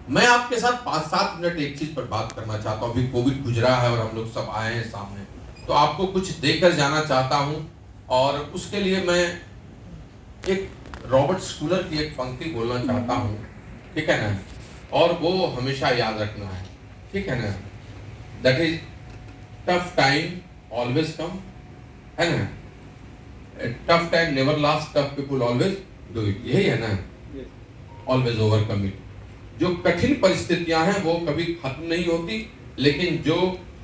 मैं आपके साथ 5-7 मिनट एक चीज पर बात करना चाहता हूँ। अभी कोविड गुजरा है और हम लोग सब आए हैं सामने, तो आपको कुछ देकर जाना चाहता हूँ। और उसके लिए मैं एक रॉबर्ट स्कूलर की एक पंक्ति बोलना चाहता हूँ, ठीक है ना? और वो हमेशा याद रखना है, ठीक है ना? That is tough time always come, है ना? Tough time never last, tough people always do it, यही है ना? Always overcome it. जो कठिन परिस्थितियां हैं वो कभी खत्म नहीं होती, लेकिन जो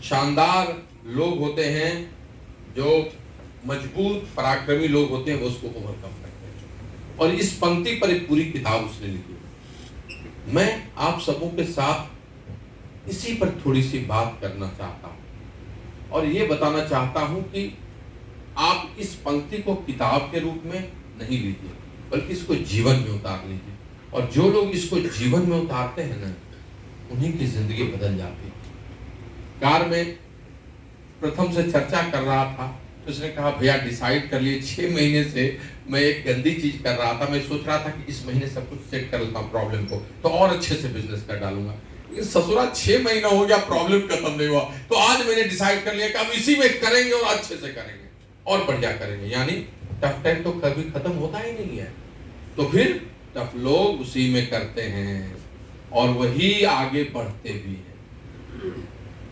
शानदार लोग होते हैं, जो मजबूत पराक्रमी लोग होते हैं, वो उसको ओवरकम करते हैं। और इस पंक्ति पर एक पूरी किताब उसने लिखी है। मैं आप सबों के साथ इसी पर थोड़ी सी बात करना चाहता हूं और ये बताना चाहता हूं कि आप इस पंक्ति को किताब के रूप में नहीं लीजिए, बल्कि इसको जीवन में उतार लीजिए। और जो लोग इसको जीवन में उतारते हैं ना, उन्हीं की जिंदगी बदल जाती है। कार में प्रथम से चर्चा कर रहा था, तो उसने कहा भैया डिसाइड कर लिए, 6 महीने से मैं एक गंदी चीज कर रहा था। मैं सोच रहा था कि इस महीने सब कुछ सेट कर लेता हूँ प्रॉब्लम को, तो और अच्छे से बिजनेस कर डालूंगा। लेकिन ससुरा 6 महीना हो गया, प्रॉब्लम खत्म नहीं हुआ। तो आज मैंने डिसाइड कर लिया कि अब इसी में करेंगे और अच्छे से करेंगे और बढ़िया करेंगे। यानी टफ टाइम तो कभी खत्म होता ही नहीं है, तो फिर टफ लोग उसी में करते हैं और वही आगे बढ़ते भी हैं।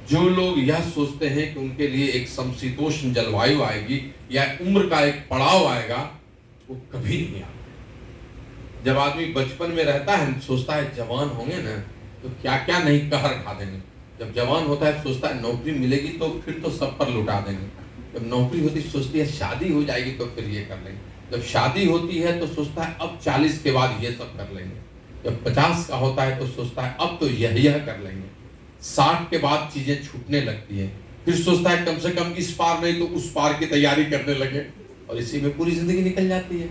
जो लोग यह सोचते हैं कि उनके लिए एक समशीतोष्ण जलवायु आएगी या उम्र का एक पड़ाव आएगा, वो कभी नहीं आता। जब आदमी बचपन में रहता है, सोचता है जवान होंगे ना तो क्या क्या नहीं कहर खा देंगे। जब जवान होता है सोचता है नौकरी मिलेगी तो फिर तो सब पर लुटा देंगे। जब नौकरी होती सोचती है शादी हो जाएगी तो फिर ये कर लेंगे। जब शादी होती है तो सोचता है अब 40 के बाद ये सब कर लेंगे। जब 50 का होता है तो सोचता है अब तो यह कर लेंगे। 60 के बाद चीजें छूटने लगती है, फिर सोचता है कम से कम इस पार नहीं तो उस पार की तैयारी करने लगे, और इसी में पूरी जिंदगी निकल जाती है।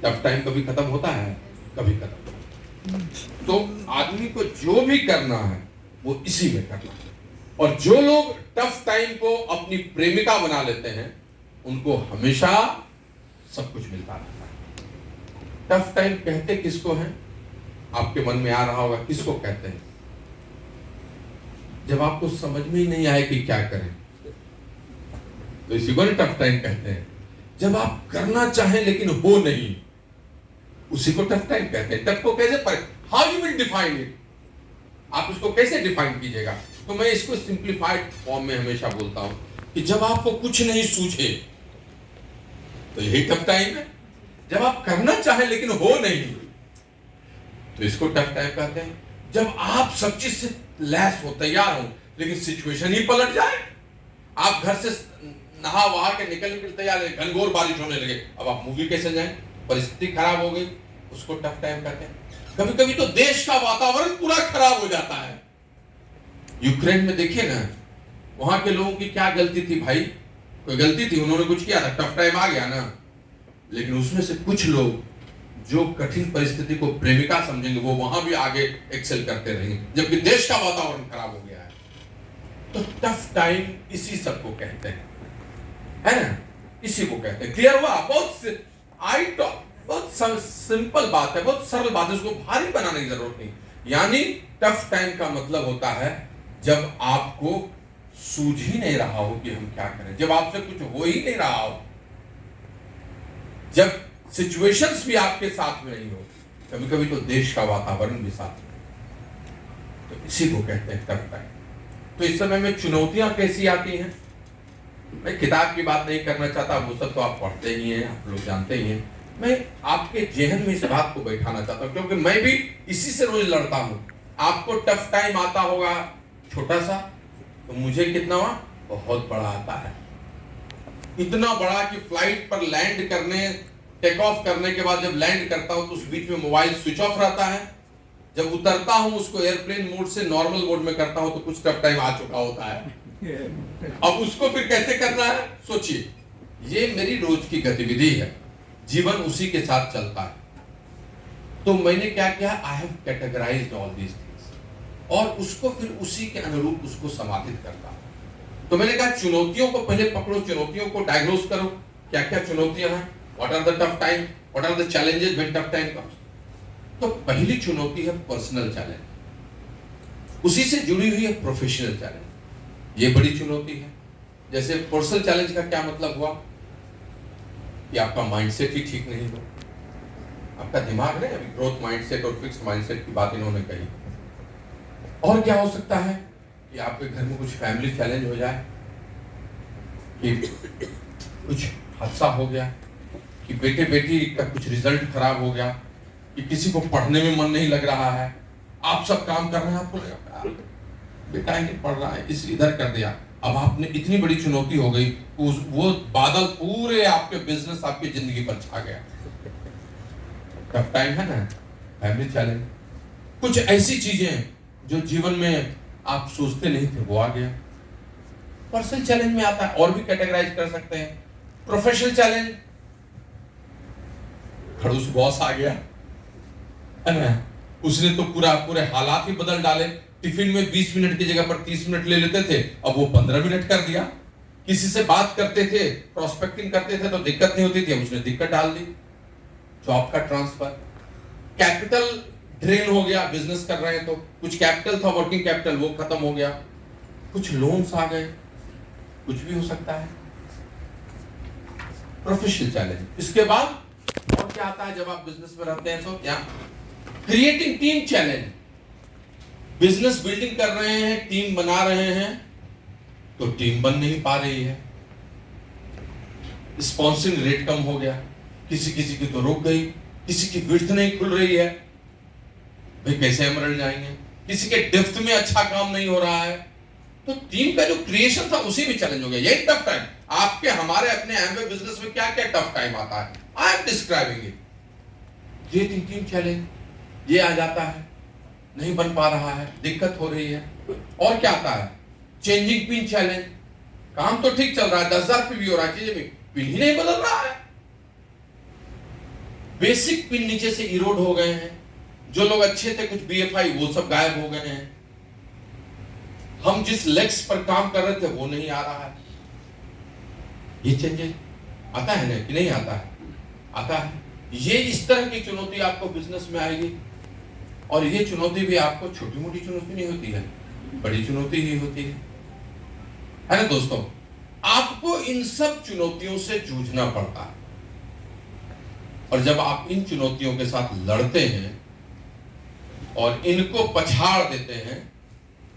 टफ टाइम कभी खत्म होता है? कभी खत्म। तो आदमी को जो भी करना है वो इसी में करना है। और जो लोग टफ टाइम को अपनी प्रेमिका बना लेते हैं, उनको हमेशा सब कुछ मिलता रहता है। टफ टाइम कहते किसको हैं? आपके मन में आ रहा होगा किसको कहते हैं? जब आपको समझ में ही नहीं आए कि क्या करें, तो इसी को टफ टाइम कहते हैं। जब आप करना चाहें लेकिन हो नहीं, उसी को टफ टाइम कहते हैं। टफ को कैसे how you will define it? आप इसको कैसे डिफाइन कीजिएगा? तो मैं इसको सिंप्लीफाइड फॉर्म में हमेशा बोलता हूं कि जब आपको कुछ नहीं सूझे तो यही टफ टाइम है। जब आप करना चाहें लेकिन हो नहीं, तो इसको टफ टाइम कहते हैं। जब आप सब चीज से लैस हो, तैयार हो, लेकिन सिचुएशन ही पलट जाए, आप घर से नहा वहा के निकलने के लिए तैयार है, घनघोर बारिश होने लगे, अब आप मूवी कैसे जाएं? परिस्थिति खराब हो गई, उसको टफ टाइम कहते हैं। कभी कभी तो देश का वातावरण पूरा खराब हो जाता है। यूक्रेन में देखिए ना, वहां के लोगों की क्या गलती थी भाई? कोई गलती थी? उन्होंने कुछ किया था? टफ टाइम आ गया ना। लेकिन उसमें से कुछ लोग जो कठिन परिस्थिति को प्रेमिका समझेंगे, वो वहां भी आगे एक्सेल करते रहेंगे, जबकि देश का वातावरण खराब हो गया है। तो टफ टाइम इसी सबको कहते हैं, है ना? इसी को कहते हैं। क्लियर हुआ? बहुत सिंपल बात है, बहुत सरल बात है, उसको भारी बनाने की जरूरत नहीं। यानी टफ टाइम का मतलब होता है जब आपको सूझ ही नहीं रहा हो कि हम क्या करें, जब आपसे कुछ हो ही नहीं रहा हो, जब सिचुएशंस भी आपके साथ में नहीं हो, कभी कभी तो देश का वातावरण भी साथ में, तो इसी को कहते हैं टफ टाइम। तो इस समय में चुनौतियां कैसी आती हैं? मैं किताब की बात नहीं करना चाहता, वो सब तो आप पढ़ते ही हैं, आप लोग जानते ही हैं। मैं आपके जहन में इस बात को बैठाना चाहता हूं, क्योंकि मैं भी इसी से रोज लड़ता हूं। आपको टफ टाइम आता होगा छोटा सा, तो मुझे कितना हुआ? बहुत बड़ा आता है। इतना बड़ा कि फ्लाइट पर लैंड करने, टेक ऑफ करने के बाद जब लैंड करता हूं तो उस बीच में मोबाइल स्विच ऑफ रहता है। जब उतरता हूं उसको एयरप्लेन मोड से नॉर्मल मोड में करता हूं तो कुछ टफ टाइम आ चुका होता है। अब उसको फिर कैसे करना है सोचिए। ये मेरी रोज की गतिविधि है, जीवन उसी के साथ चलता है। तो मैंने क्या किया? I have categorised all these things, और उसको फिर उसी के अनुरूप उसको समाहित करता हूं। तो मैंने कहा चुनौतियों को पहले पकड़ो, चुनौतियों को डायग्नोज करो, क्या क्या चुनौतियां हैं, what are the tough time, what are the challenges when tough time comes. तो पहली चुनौती है पर्सनल चैलेंज। उसी से जुड़ी हुई है प्रोफेशनल चैलेंज। ये बड़ी चुनौती है। जैसे पर्सनल चैलेंज का क्या मतलब हुआ कि आपका माइंडसेट ही ठीक नहीं हो, आपका दिमाग है, अभी ग्रोथ माइंडसेट और फिक्स्ड माइंडसेट की बात इन्होंने कही। और क्या हो सकता है कि आपके घर में कुछ फैमिली चैलेंज हो जाए, कि कुछ हादसा हो गया, कि बेटे बेटी का कुछ रिजल्ट खराब हो गया, कि किसी को पढ़ने में मन नहीं लग रहा है, आप सब काम कर रहे हैं, आपको लगा बेटा ही नहीं पढ़ रहा है, इस इधर कर दिया। अब आपने इतनी बड़ी चुनौती हो गई, वो बादल पूरे आपके बिजनेस, आपकी जिंदगी पर छा गया। टफ टाइम है ना, फैमिली चैलेंज। कुछ ऐसी चीजें जो जीवन में आप सोचते नहीं थे, वो आ गया। पर्सनल चैलेंज में आता है, और भी कैटेगराइज कर सकते हैं। प्रोफेशनल चैलेंज, खड़ूस बॉस आ गया है ना, उसने तो पूरे हालात ही बदल डाले। टिफिन में 20 मिनट की जगह पर 30 मिनट ले लेते थे, अब वो 15 मिनट कर दिया। किसी से बात करते थे, प्रोस्पेक्टिंग करते थे तो दिक्कत नहीं होती थी, उसने दिक्कत डाल दी। जॉब का ट्रांसफर, कैपिटल ड्रेन हो गया, बिजनेस कर रहे हैं तो कुछ कैपिटल था, वर्किंग कैपिटल, वो खत्म हो गया। कुछ लोन्स आ गए, कुछ भी हो सकता है। Professional challenge. इसके बाद और क्या आता है जब आप बिजनेस में रहते हैं तो क्या, creating team challenge. Business building कर रहे हैं, टीम बना रहे हैं, तो टीम बन नहीं पा रही है, स्पॉन्सरिंग रेट कम हो गया, किसी किसी की तो रुक गई, किसी की विड्थ नहीं खुल रही है, भाई कैसे एमरल्ड जाएंगे, किसी के डेप्थ में अच्छा काम नहीं हो रहा है, तो टीम का जो क्रिएशन था उसी में चैलेंज हो गया। यही टफ टाइम आपके हमारे अपने एमवे बिजनेस में क्या क्या टफ टाइम आता है, I am describing it. Creating team challenge, ये आ जाता है, नहीं बन पा रहा है, दिक्कत हो रही है। और क्या आता है, चेंजिंग पिन चैलेंज। काम तो ठीक चल रहा है, 10,000 पे भी हो रहा है, चीजें पिन ही नहीं बदल रहा है, बेसिक पिन नीचे से इरोड हो गए हैं। जो लोग अच्छे थे, कुछ बीएफआई, वो सब गायब हो गए हैं। हम जिस लेग्स पर काम कर रहे थे वो नहीं आ रहा है। ये चेंजेस आता है ना कि नहीं आता है? आता है। ये इस तरह की चुनौती आपको बिजनेस में आएगी, और ये चुनौती भी आपको छोटी मोटी चुनौती नहीं होती है, बड़ी चुनौती ही होती है ना दोस्तों। आपको इन सब चुनौतियों से जूझना पड़ता है, और जब आप इन चुनौतियों के साथ लड़ते हैं और इनको पछाड़ देते हैं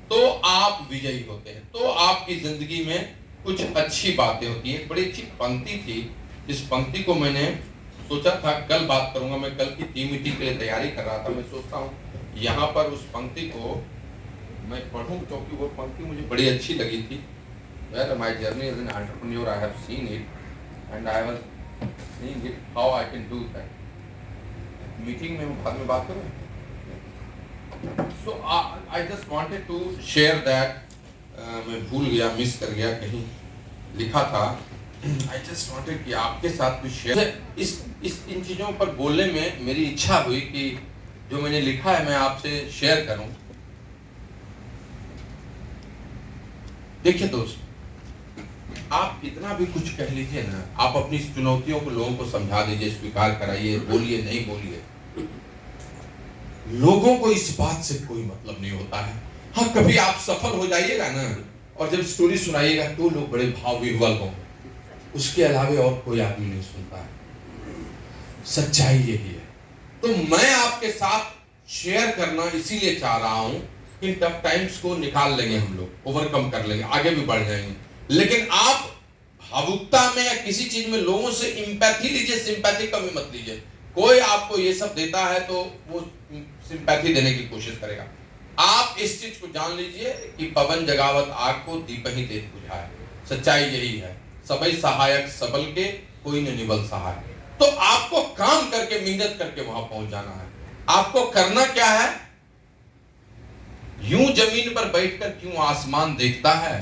तो आप विजयी होते हैं, तो आपकी जिंदगी में कुछ अच्छी बातें होती हैं। बड़ी अच्छी पंक्ति थी, इस पंक्ति को मैंने सोचा था कल बात करूंगा, मैं कल की टीम मीटिंग के लिए तैयारी कर रहा था। मैं सोचता हूँ यहाँ पर उस पंक्ति को मैं पढ़ूं, क्योंकि वो पंक्ति मुझे बड़ी अच्छी लगी थी। Well, my journey as an entrepreneur, I have seen it and I was seeing it how I can do that. Meeting में बाद में बात करूँ। So I just wanted to share that. मैं भूल गया, मिस कर गया, कहीं लिखा था। I just wanted कि आपके साथ कुछ शेयर, इन चीजों पर बोलने में मेरी इच्छा हुई कि जो मैंने लिखा है मैं आपसे शेयर करूं। देखिए दोस्त, आप कितना भी कुछ कह लीजिए ना, आप अपनी चुनौतियों को लोगों को समझा दीजिए, स्वीकार कराइए, बोलिए नहीं बोलिए, लोगों को इस बात से कोई मतलब नहीं होता है। हाँ, कभी आप सफल हो जाइएगा ना, और जब स्टोरी सुनाइएगा तो लोग बड़े भाव विह्वल होंगे, उसके अलावे और कोई आदमी नहीं सुनता है। सच्चाई यही है। तो मैं आपके साथ शेयर करना इसीलिए चाह रहा हूं, इन टफ टाइम्स को निकाल लेंगे हम लोग, ओवरकम कर लेंगे, आगे भी बढ़ जाएंगे। लेकिन आप भावुकता में या किसी चीज में लोगों से इंपैथी लीजिए, सिंपैथी कभी मत लीजिए। कोई आपको ये सब देता है तो वो सिंपैथी देने की कोशिश करेगा। आप इस चीज को जान लीजिए कि पवन जगावत आग को दीप ही देत बुझाए। सच्चाई यही है, सबई सहायक सबल के, कोई न निबल सहाय। तो आपको काम करके, मेहनत करके वहां पहुंच जाना है। आपको करना क्या है? यूं जमीन पर बैठकर क्यों आसमान देखता है,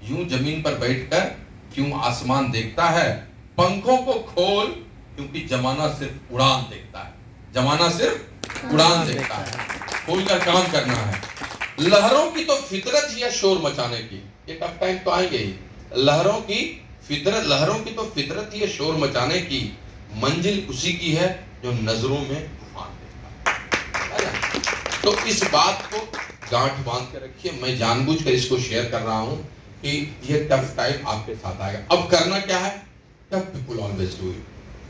यूं जमीन पर बैठकर क्यों आसमान देखता है, पंखों को खोल क्योंकि जमाना सिर्फ उड़ान देखता है, जमाना सिर्फ उड़ान देखता है। खोलकर काम करना है। लहरों की तो फितरत ही है शोर मचाने की, ये टफ टाइम तो आएंगे ही। लहरों की तो फितरत ही है शोर मचाने की, मंजिल उसी की है जो नजरों में तूफान देखता है। तो इस बात को गांठ बांध के रखिए। मैं जानबूझकर इसको शेयर कर रहा हूं कि ये टफ टाइम आपके साथ आएगा। अब करना क्या है? Tough people always do it.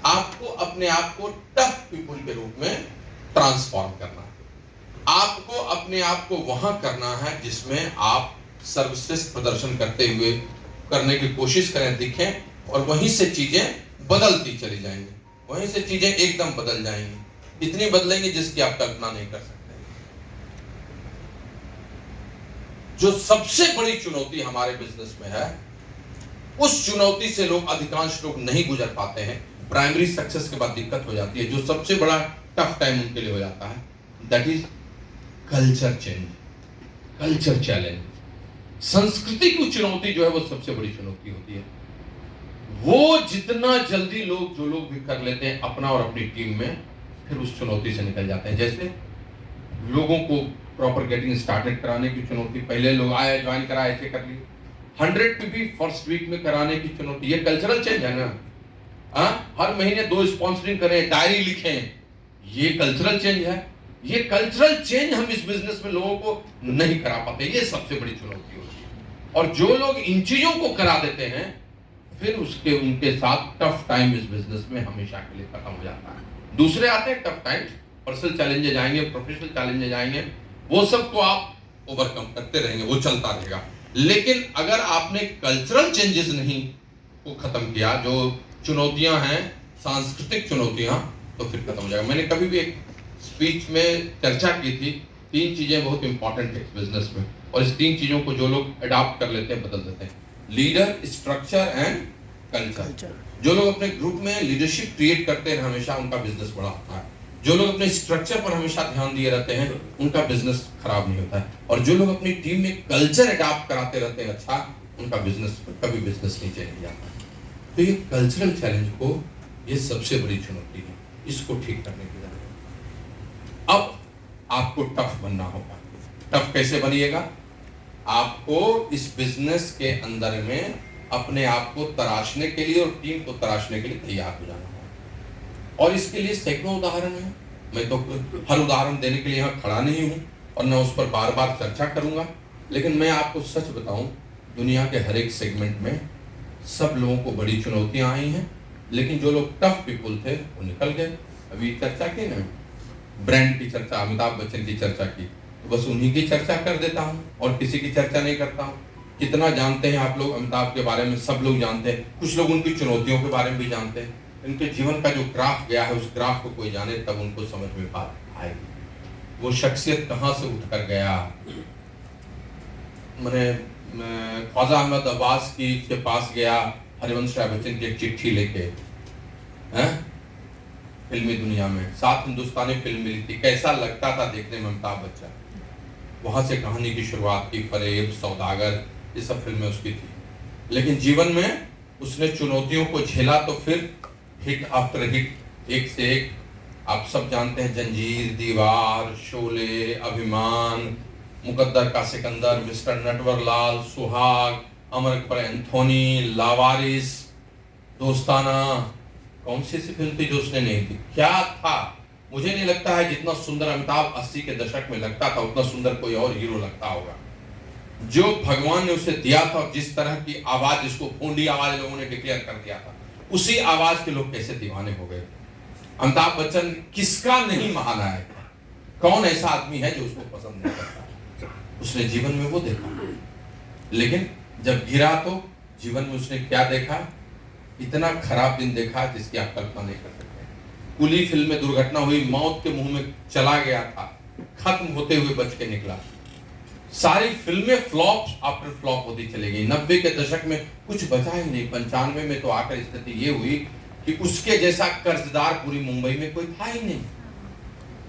आपको अपने आप को टफ पीपुल के रूप में ट्रांसफॉर्म करना है। आपको अपने आप को वहां करना है जिसमें आप सर्वश्रेष्ठ प्रदर्शन करने की कोशिश करें, दिखें, और वहीं से चीजें बदलती चली जाएंगी। वहीं से चीजें एकदम बदल जाएंगी, इतनी बदलेंगी जिसकी आप कल्पना नहीं कर सकते। जो सबसे बड़ी चुनौती हमारे बिजनेस में है, उस चुनौती से अधिकांश लोग नहीं गुजर पाते हैं। प्राइमरी सक्सेस के बाद दिक्कत हो जाती है। जो सबसे बड़ा टफ टाइम उनके लिए हो जाता है, that is culture change, culture challenge. संस्कृति की चुनौती जो है वो सबसे बड़ी चुनौती होती है। वो जितना जल्दी जो लोग भी कर लेते हैं अपना और अपनी टीम में, फिर उस चुनौती से निकल जाते हैं। जैसे लोगों को प्रॉपर गेटिंग स्टार्टेड कराने की चुनौती, पहले लोग आए, ज्वाइन करा, ऐसे कर लिए। 100 पे भी फर्स्ट वीक में कराने की चुनौती, ये कल्चरल चेंज है ना। हर महीने 2 स्पॉन्सरिंग करें, डायरी लिखें, ये कल्चरल चेंज है। ये कल्चरल चेंज हम इस बिजनेस में लोगों को नहीं करा पाते, ये सबसे बड़ी चुनौती होती है। और जो लोग इन चीजों को करा देते हैं, फिर उनके साथ टफ टाइम इस बिजनेस में हमेशा के लिए खत्म हो जाता है। दूसरे आते हैं टफ टाइम, पर्सनल चैलेंजेस आएंगे, प्रोफेशनल चैलेंजेस आएंगे, वो सब को आप ओवरकम करते रहेंगे, वो चलता रहेगा। लेकिन अगर आपने कल्चरल चेंजेस नहीं को खत्म किया, जो चुनौतियां हैं, सांस्कृतिक चुनौतियां, तो फिर खत्म हो जाएगा। मैंने कभी भी एक स्पीच में चर्चा की थी, 3 चीजें बहुत इंपॉर्टेंट है इस बिजनेस में, और इस 3 चीजों को जो लोग अडॉप्ट कर लेते हैं, बदल देते हैं। Leader, structure and culture. जो लोग अपने ग्रुप में लीडरशिप क्रिएट करते हैं, हमेशा उनका बिजनेस बड़ा होता है। जो लोग अपने स्ट्रक्चर पर हमेशा ध्यान दिए रहते हैं, उनका बिजनेस खराब नहीं होता है। और जो लोग अपनी टीम में कल्चर अडॉप्ट कराते रहते हैं अच्छा, उनका बिजनेस कभी बिजनेस नीचे नहीं जाता। तो ये कल्चरल चैलेंज को, ये सबसे बड़ी चुनौती है, इसको ठीक करने की जरूरत है। अब आपको टफ बनना होगा। टफ कैसे बनिएगा? आपको इस बिजनेस के अंदर में अपने आप को तराशने के लिए और टीम को तराशने के लिए तैयार हो जाना है। और इसके लिए सैकड़ों उदाहरण हैं। मैं तो हर उदाहरण देने के लिए यहाँ खड़ा नहीं हूँ और न उस पर बार बार चर्चा करूंगा, लेकिन मैं आपको सच बताऊं, दुनिया के हर एक सेगमेंट में सब लोगों को बड़ी चुनौतियां आई हैं, लेकिन जो लोग टफ पीपुल थे वो निकल गए। अभी चर्चा की ना, ब्रांड की चर्चा, अमिताभ बच्चन की चर्चा की, तो बस उन्हीं की चर्चा कर देता हूँ और किसी की चर्चा नहीं करता हूँ। कितना जानते हैं आप लोग अमिताभ के बारे में? सब लोग जानते हैं। कुछ लोग उनकी चुनौतियों के बारे में भी जानते हैं। इनके जीवन का जो ग्राफ गया है, उस ग्राफ को कोई जाने तब उनको समझ में बात आएगी। वो शख्सियत कहाँ से उठ कर गया। मैंने ख्वाजा अहमद अब्बास के पास गया, हरिवंश राय बच्चन की एक चिट्ठी लेके, फिल्मी दुनिया में 7 हिंदुस्तानी फिल्म मिली थी, कैसा लगता था देखने में अमिताभ बच्चन। वहां से कहानी की शुरुआत की, फरेब, सौदागर, ये सब फिल्में उसकी थी। लेकिन जीवन में उसने चुनौतियों को झेला, तो फिर हिट आफ्टर हिट, एक से एक। आप सब जानते हैं, जंजीर, दीवार, शोले, अभिमान, मुकद्दर का सिकंदर, मिस्टर नटवरलाल, सुहाग, अमर अकबर एंथोनी, लावारिस, दोस्ताना। कौन सी ऐसी फिल्म थी जो उसने नहीं थी? क्या था? मुझे नहीं लगता है जितना सुंदर अमिताभ 80 के दशक में लगता था, उतना सुंदर कोई और हीरो लगता होगा। जो भगवान ने उसे दिया था, जिस तरह की आवाज, जिसको भोंडी आवाज लोगों ने डिक्लेयर कर दिया था, उसी आवाज के लोग कैसे दीवाने हो गए। अमिताभ बच्चन किसका नहीं महानायक है? कौन ऐसा आदमी है जो उसको पसंद नहीं करता? उसने जीवन में वो देखा, लेकिन जब गिरा तो जीवन में उसने क्या देखा? इतना खराब दिन देखा जिसकी आप कल्पना नहीं कर सकते। कुली फिल्म में दुर्घटना हुई, मौत के मुंह में चला गया था, खत्म होते हुए बच के निकला। सारी फिल्में फ्लॉप आफ्टर फ्लॉप होती चली गई। 90 के दशक में कुछ बचा ही नहीं। 95 में तो आकर स्थिति ये हुई कि उसके जैसा कर्जदार पूरी मुंबई में कोई था ही नहीं।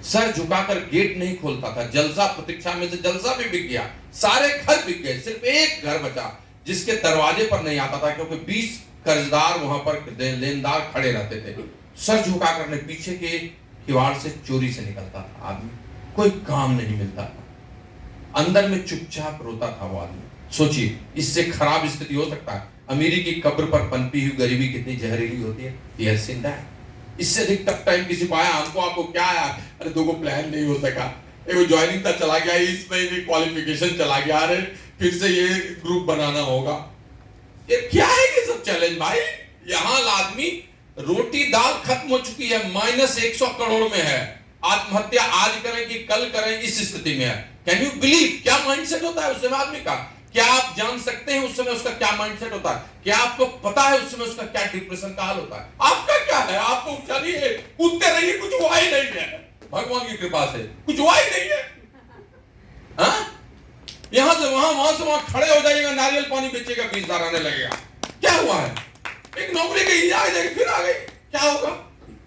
सर झुकाकर गेट नहीं खोलता था। जलसा प्रतीक्षा में से जलसा भी बिक गया, सारे घर बिक गए, सिर्फ एक घर बचा जिसके दरवाजे पर नहीं आता था, क्योंकि 20 कर्जदार वहां पर लेनदार खड़े रहते थे। सर झुकाकर ने पीछे के किवाड़ से चोरी से निकलता था आदमी, कोई काम नहीं मिलता था, अंदर में चुपचाप रोता था वो आदमी। सोचिए, इससे खराब स्थिति हो सकता है? अमीरी की कब्र पर पनपी हुई गरीबी कितनी जहरीली होती है। ये जिंदा है। इससे अधिक टफ टाइम किसी को आया? हमको आपको क्या आया? अरे 2 को प्लान नहीं हो सका, एक ज्वाइनिंग था चला गया, इस महीने क्वालिफिकेशन चला गया, अरे फिर से ये ग्रुप बनाना होगा। ये क्या है ये सब चैलेंज भाई? यहां आदमी रोटी दाल खत्म हो चुकी है, -100 करोड़ में है, आत्महत्या आज करें कि कल करें इस स्थिति में है। Can you believe? क्या माइंडसेट होता है उस समय आदमी का? क्या आप जान सकते हैं उस समय उसका क्या माइंडसेट होता है? क्या आपको पता है उस समय उसका क्या डिप्रेशन का हाल होता है? आपका क्या है? आपको चलिए कूदते रहिए, कुछ हुआ ही नहीं है, भगवान की कृपा से कुछ हुआ ही नहीं है। हाँ? यहां से वहां से वहां खड़े हो जाइएगा, नारियल पानी बेचेगा, 20,000 आने लगेगा। क्या हुआ है? एक नौकरी गई, आ जाएगी, फिर आ गई, क्या होगा?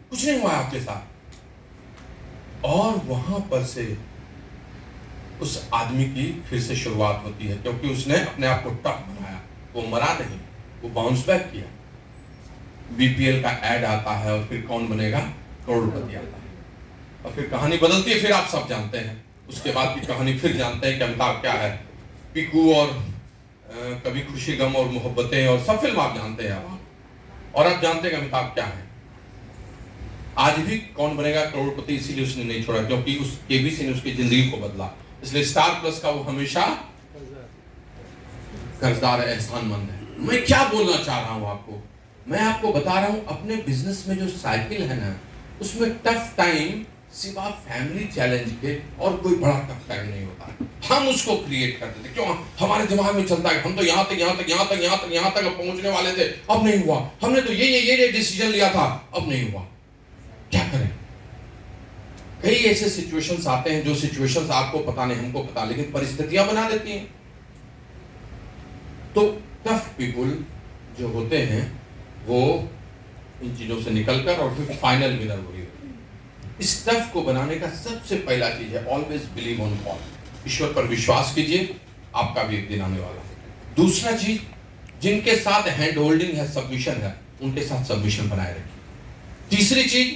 कुछ नहीं हुआ आपके साथ। और वहां पर से उस आदमी की फिर से शुरुआत होती है, क्योंकि उसने अपने आप को टफ बनाया। वो मरा नहीं, वो बाउंस बैक किया। बीपीएल का ऐड आता है और फिर कौन बनेगा? करोड़पति आता है, और फिर कहानी बदलती है। फिर आप सब जानते हैं उसके बाद की कहानी, फिर जानते हैं कि अमिताभ क्या है, पीकू और कभी खुशी गम और मोहब्बतें और सब फिल्म आप जानते हैं आप, और आप जानते हैं कि अमिताभ क्या है। आज भी कौन बनेगा करोड़पति इसीलिए उसने नहीं छोड़ा, क्योंकि उस केबीसी ने उसकी जिंदगी को बदला। इसलिए स्टार प्लस का वो हमेशा कर्जदार एहसानमंद है। मैं क्या बोलना चाह रहा हूं आपको? मैं आपको बता रहा हूं अपने बिजनेस में जो साइकिल है ना, उसमें टफ टाइम सिवा फैमिली चैलेंज के और कोई बड़ा टफ टाइम नहीं होता है। हम उसको क्रिएट कर देते। क्यों? हमारे दिमाग में चलता है हम तो यहां तक पहुंचने वाले थे, अब नहीं हुआ। हमने तो ये डिसीजन लिया था, अब नहीं हुआ। क्या करें? कई ऐसे सिचुएशंस आते हैं, जो सिचुएशंस आपको पता नहीं, हमको पता, लेकिन परिस्थितियां बना देती हैं। तो टफ पीपुल जो होते हैं वो इन चीजों से निकलकर और फिर फाइनल विनर वही होते हैं। इस टफ को बनाने का सबसे पहला चीज है ऑलवेज बिलीव ऑन गॉड। ईश्वर पर विश्वास कीजिए, आपका भी एक दिन आने वाला है। दूसरा चीज, जिनके साथ हैंड होल्डिंग है, सबमिशन है, उनके साथ सबमिशन बनाए रखिए। तीसरी चीज,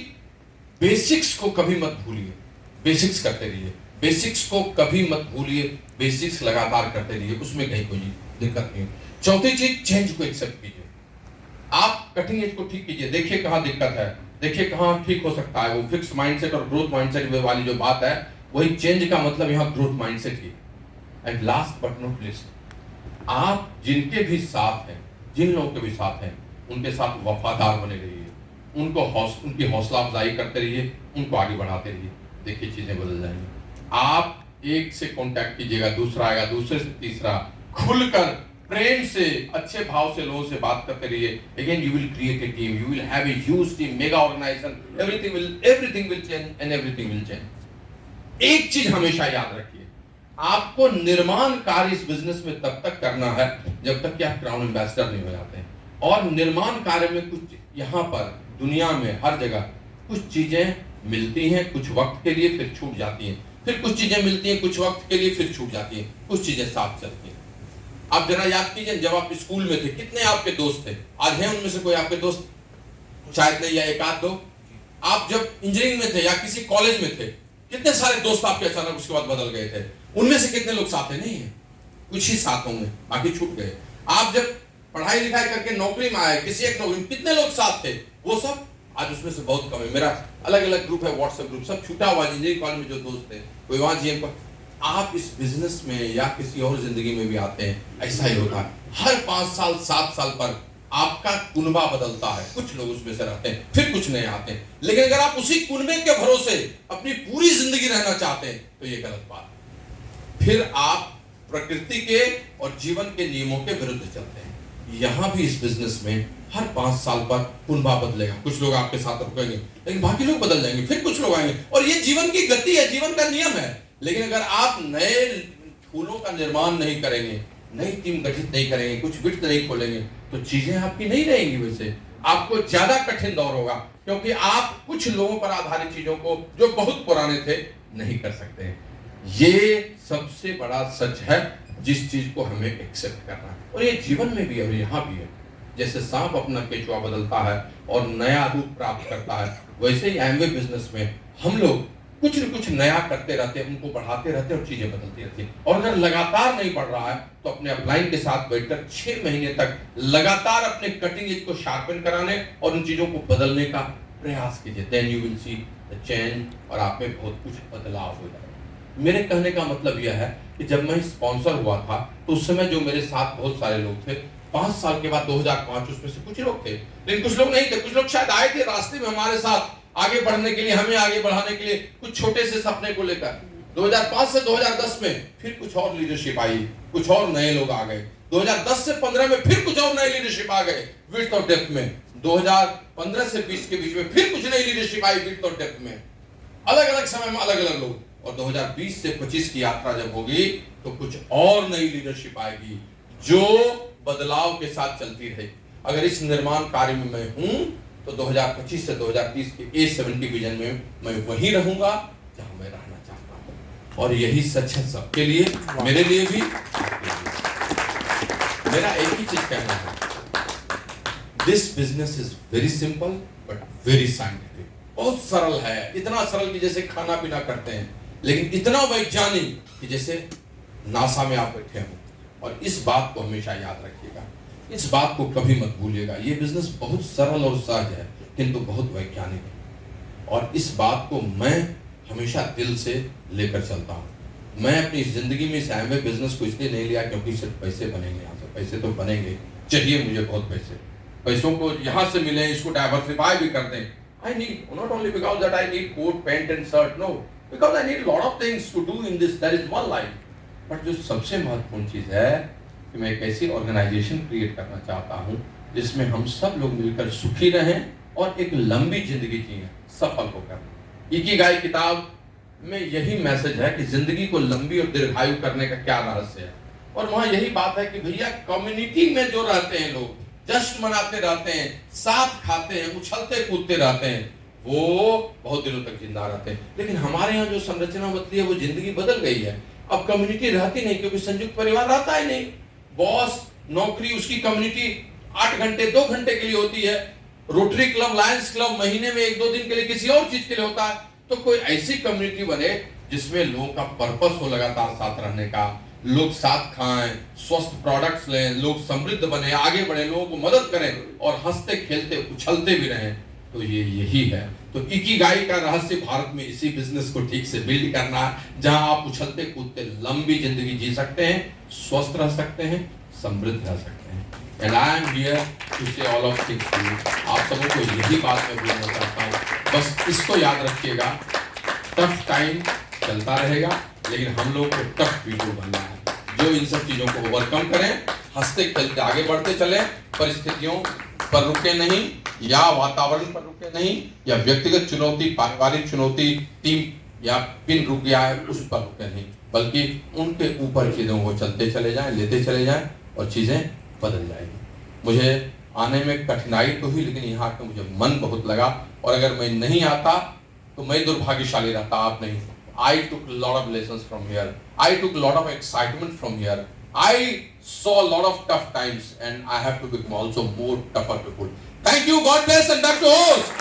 बेसिक्स को कभी मत भूलिए, बेसिक्स करते रहिए। बेसिक्स को कभी मत भूलिए, बेसिक्स लगातार करते रहिए, उसमें कहीं कोई दिक्कत नहीं। चौथी चीज, चेंज को एक्सेप्ट कीजिए। आप कटिंग एज को ठीक कीजिए, देखिए कहां दिक्कत है, देखिए कहां ठीक हो सकता है। वो फिक्स माइंडसेट और ग्रोथ माइंडसेट वाली जो बात है, वही चेंज का मतलब यहां growth mindset he. And last but not list, आप जिनके भी साथ हैं, जिन लोगों के भी साथ हैं, उनके साथ वफादार बने रहिए, उनकी हौसला अफजाई करते रहिए, उनको आगे बढ़ाते रहिए। देखिए चीजें बदल जाएंगी। आप एक से कांटेक्ट कीजिएगा, दूसरा आएगा, दूसरे से तीसरा, खुलकर प्रेम से, अच्छे भाव से लोगों से बात करते रहिए। Again you will create a team, you will have a huge team, mega organization, everything will change and everything will change. एक चीज हमेशा याद रखिए, आपको निर्माण कार्य इस बिजनेस में तब तक करना है जब तक कि आप क्राउन एम्बेसडर नहीं हो जाते हैं। और निर्माण कार्य में कुछ यहां पर दुनिया में हर जगह कुछ चीजें मिलती हैं, कुछ वक्त के लिए, फिर छूट जाती हैं, फिर कुछ चीजें मिलती हैं कुछ वक्त के लिए, फिर छूट जाती हैं, कुछ चीजें साथ चलती हैं। आप जरा याद कीजिए, जब आप स्कूल में थे कितने आपके दोस्त थे? आज हैं उनमें से कोई आपके दोस्त? शायद नहीं, या एक आध दो। आप जब इंजीनियरिंग में थे या किसी कॉलेज में थे, कितने सारे दोस्त आपके अचानक उसके बाद बदल गए थे? उनमें से कितने लोग साथ हैं? नहीं है, कुछ ही साथ होंगे, बाकी छूट गए। आप जब पढ़ाई लिखाई करके नौकरी में आए, किसी एक नौकरी में, कितने लोग साथ थे? वो सब आज उसमें से बहुत कम है। मेरा अलग अलग ग्रुप है, व्हाट्सएप ग्रुप, सब छूटा हुआ। इंजीनियरिंग कॉलेज में जो दोस्त थे, कोई वहां जीएम पर। आप इस बिजनेस में या किसी और जिंदगी में भी आते हैं, ऐसा ही होता है। हर 5 साल 7 साल पर आपका कुनबा बदलता है, कुछ लोग उसमें से रहते हैं, फिर कुछ नए आते हैं। लेकिन अगर आप उसी कुनबे के भरोसे अपनी पूरी जिंदगी रहना चाहते हैं तो ये गलत बात है। फिर आप प्रकृति के और जीवन के नियमों के विरुद्ध चलते हैं। यहां भी इस बिजनेस में हर 5 साल पर कुनबा बदलेगा। कुछ लोग आपके साथ रुकेंगे, लेकिन बाकी लोग बदल जाएंगे, फिर कुछ लोग आएंगे, और ये जीवन की गति है, जीवन का नियम है। लेकिन अगर आप नए फूलों का निर्माण नहीं करेंगे, नई टीम गठित नहीं करेंगे, कुछ वित्त नहीं खोलेंगे, तो चीजें आपकी नहीं रहेंगी। वैसे आपको ज्यादा कठिन दौर होगा, क्योंकि आप कुछ लोगों पर आधारित चीजों को जो बहुत पुराने थे नहीं कर सकते हैं। ये सबसे बड़ा सच है, जिस चीज को हमें एक्सेप्ट करना है। और ये जीवन में भी है और यहाँ भी है। जैसे सांप अपना केचुआ बदलता है और नया रूप प्राप्त करता है, वैसे ही एमवे बिजनेस में हम लोग कुछ न कुछ नया करते रहते हैं, उनको बढ़ाते रहते हैं और चीजें बदलती रहती हैं। और अगर लगातार नहीं बढ़ रहा है तो अपने अपलाइन के साथ बैठकर 6 महीने तक लगातार अपने कटिंग एज को शार्पन कराने और उन चीजों को बदलने का प्रयास कीजिए। Then you will see the change, और आप में बहुत कुछ बदलाव हो जाएगा। मेरे कहने का मतलब यह है कि जब मैं स्पॉन्सर हुआ था तो उस समय जो मेरे साथ बहुत सारे लोग थे, 5 साल के बाद 2005 उसमें से कुछ लोग थे, लेकिन कुछ लोग नहीं थे। कुछ लोग शायद आए थे रास्ते में हमारे साथ आगे बढ़ने के लिए, हमें आगे बढ़ाने के लिए, कुछ छोटे से सपने को लेकर। 2005 से 2010 में फिर कुछ और लीडरशिप आई, कुछ और नए लोग आ गए। 2010 से 15 में फिर कुछ और नए लीडरशिप आ गए विड्थ और डेप्थ में। 2015 से 20 के बीच में फिर कुछ नई लीडरशिप आई विड्थ और डेप्थ में, अलग अलग समय में अलग अलग लोग। और 2020 से 25 की यात्रा जब होगी तो कुछ और नई लीडरशिप आएगी जो बदलाव के साथ चलती रहेगी। अगर इस निर्माण कार्य में मैं हूं तो 2025 से 2030 के A70 विजन में मैं वहीं रहूंगा जहां मैं रहना चाहता हूं। और यही सच है सबके लिए, मेरे लिए भी। मेरा एक ही चीज कहना है, this business is very simple but very scientific. बहुत सरल है, इतना सरल कि जैसे खाना पीना करते हैं, लेकिन इतना वैज्ञानिक कि जैसे नासा में आप बैठे हो। और इस बात को हमेशा याद रखिएगा, इस बात को कभी मत भूलिएगा। ये बिजनेस बहुत सरल और सहज है किंतु बहुत वैज्ञानिक है। और इस बात को मैं हमेशा दिल से लेकर चलता हूँ। मैं अपनी जिंदगी में इस एमवे बिजनेस को इसलिए नहीं लिया क्योंकि सिर्फ पैसे बनेंगे, यहाँ से पैसे तो बनेंगे, चाहिए मुझे बहुत पैसे, पैसों को यहाँ से मिले, इसको डाइवर्सिफाई भी कर दें। I need, not only because that I need coat, pant and shirt, no, because I need a lot of things to do in this, there is one life. But जो सबसे महत्वपूर्ण चीज है कि मैं एक ऐसी ऑर्गेनाइजेशन क्रिएट करना चाहता हूँ जिसमें हम सब लोग मिलकर सुखी रहें और एक लंबी जिंदगी जिए, सफल होकर। इकिगाई किताब में यही मैसेज है कि जिंदगी को लंबी और दीर्घायु करने का क्या रहस्य है। और वहाँ यही बात है कि भैया कम्युनिटी में जो रहते हैं लोग, जश्न मनाते रहते हैं, साथ खाते हैं, उछलते कूदते रहते हैं, वो बहुत दिनों तक जिंदा रहते हैं। लेकिन हमारे यहाँ जो संरचना बदली है वो जिंदगी बदल गई है। अब कम्युनिटी रहती नहीं क्योंकि संयुक्त परिवार रहता ही नहीं। बॉस नौकरी, उसकी कम्युनिटी 8 घंटे 2 घंटे के लिए होती है। रोटरी क्लब, लायंस क्लब महीने में 1-2 दिन के लिए किसी और चीज के लिए होता है। तो कोई ऐसी कम्युनिटी बने जिसमें लोगों का पर्पस हो लगातार साथ रहने का, लोग साथ खाएं, स्वस्थ प्रोडक्ट्स लें, लोग समृद्ध बने, आगे बढ़े, लोगों को मदद करें और हंसते खेलते उछलते भी रहें। तो ये यही है। तो इकिगाई का रहस्य भारत में इसी बिजनेस को ठीक से बिल्ड करना है, जहां आप उछलते कूदते लंबी जिंदगी जी सकते हैं, स्वस्थ रह सकते हैं, समृद्ध रह सकते हैं। And I am here to say all of things to you. आप सबों को यही बात मैं बोलना चाहता हूँ, बस इसको याद रखिएगा, टफ टाइम चलता रहेगा लेकिन हम लोग को टफ पीपल बनना है जो इन सब चीजों को ओवरकम करें, हंसते खेलते आगे बढ़ते चले, परिस्थितियों पर रुके नहीं, या वातावरण पर रुके नहीं, या व्यक्तिगत चुनौती, पारिवारिक चुनौती, टीम या पिन रुक गया है उस पर रुके नहीं, बल्कि उनके ऊपर चीजों को चलते चले जाएं, लेते चले जाएं और चीजें बदल जाएंगी। मुझे आने में कठिनाई तो हुई लेकिन यहाँ के मुझे मन बहुत लगा। और अगर मैं नहीं आता तो मैं दुर्भाग्यशाली रहता, आप नहीं। I took a lot of lessons from here. I took a lot of excitement from here. I saw a lot of tough times and I have to become also more tougher people. Thank you. God bless and back to host.